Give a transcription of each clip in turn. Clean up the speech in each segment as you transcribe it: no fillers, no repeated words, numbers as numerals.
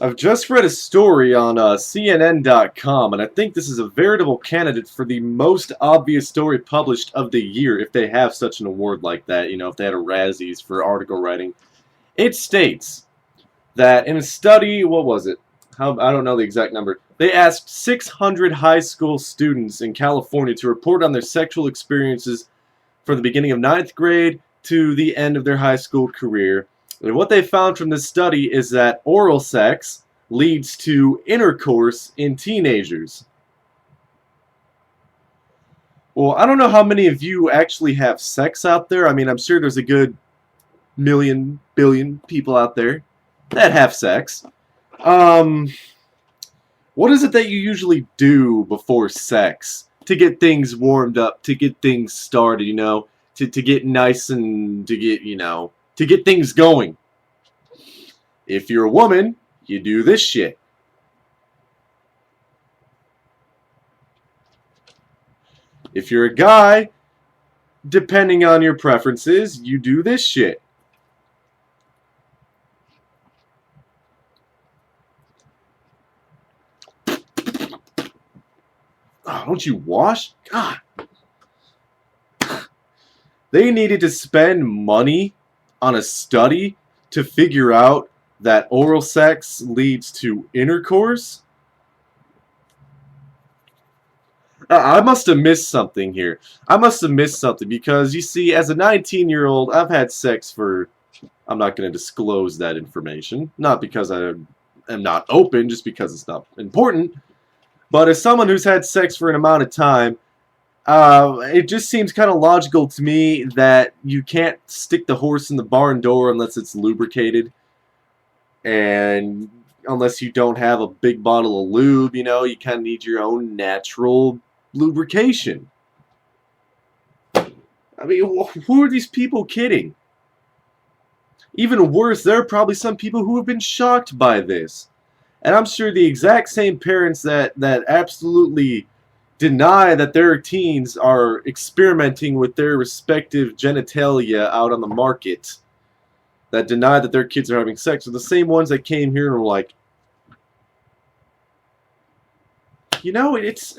I've just read a story on CNN.com, and I think this is a veritable candidate for the most obvious story published of the year, if they have such an award like that, you know, if they had a Razzies for article writing. It states that in a study, what was it? I don't know the exact number. They asked 600 high school students in California to report on their sexual experiences from the beginning of ninth grade to the end of their high school career. And what they found from this study is that oral sex leads to intercourse in teenagers. Well, I don't know how many of you actually have sex out there. I mean, I'm sure there's a good million, billion people out there that have sex. What is it that you usually do before sex to get things warmed up, to get things started, you know, to get nice and to get, you know, to get things going? If you're a woman, you do this shit. If you're a guy, depending on your preferences, you do this shit. Oh, don't you wash? God. They needed to spend money on a study to figure out that oral sex leads to intercourse? I must have missed something here. I must have missed something because, you see, as a 19-year-old, I've had sex for... I'm not going to disclose that information. Not because I am not open, just because it's not important. But as someone who's had sex for an amount of time, it just seems kind of logical to me that you can't stick the horse in the barn door unless it's lubricated. And unless you don't have a big bottle of lube, you know, you kind of need your own natural lubrication. I mean, who are these people kidding? Even worse, there are probably some people who have been shocked by this. And I'm sure the exact same parents that absolutely deny that their teens are experimenting with their respective genitalia out on the market, that deny that their kids are having sex, are the same ones that came here and were like, you know, it's...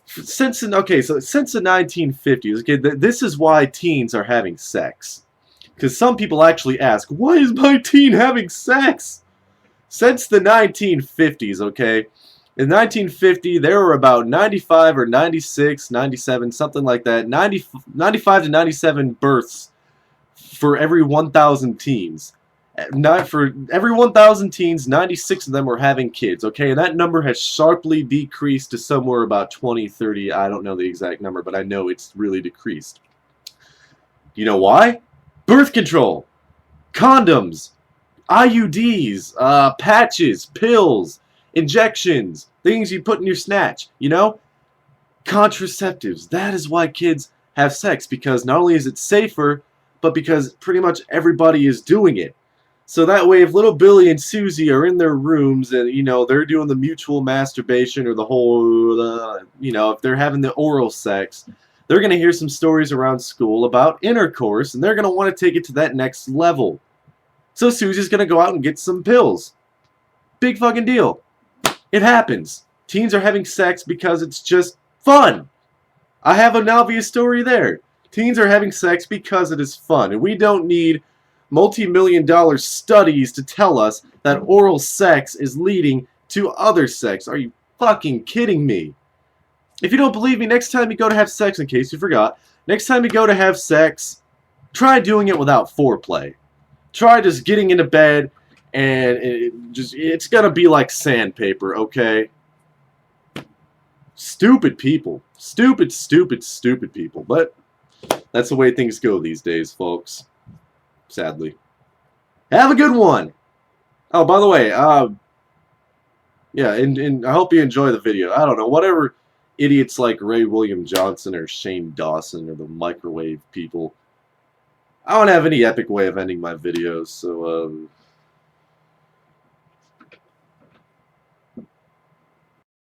Since the 1950s, okay, this is why teens are having sex. Because some people actually ask, why is my teen having sex? Since the 1950s, okay, in 1950, there were about 95 or 96, 97, something like that, 95 to 97 births for every 1,000 teens. Not for every 1,000 teens, 96 of them were having kids, okay? And that number has sharply decreased to somewhere about 20, 30, I don't know the exact number, but I know it's really decreased. You know why? Birth control, condoms, IUDs, patches, pills, injections, things you put in your snatch, you know? Contraceptives. That is why kids have sex, because not only is it safer, but because pretty much everybody is doing it. So that way, if little Billy and Susie are in their rooms and, you know, they're doing the mutual masturbation or the whole, you know, if they're having the oral sex, they're going to hear some stories around school about intercourse, and they're going to want to take it to that next level. So Susie's going to go out and get some pills. Big fucking deal. It happens. Teens are having sex because it's just fun. I have an obvious story there. Teens are having sex because it is fun, and we don't need multi-million-dollar studies to tell us that oral sex is leading to other sex. Are you fucking kidding me? If you don't believe me, next time you go to have sex, in case you forgot, next time you go to have sex, try doing it without foreplay. Try just getting into bed, and it's gonna be like sandpaper, okay? Stupid people. Stupid, stupid, stupid people. But that's the way things go these days, folks. Sadly. Have a good one! Oh, by the way, yeah, and I hope you enjoy the video. I don't know, whatever idiots like Ray William Johnson or Shane Dawson or the microwave people, I don't have any epic way of ending my videos, so,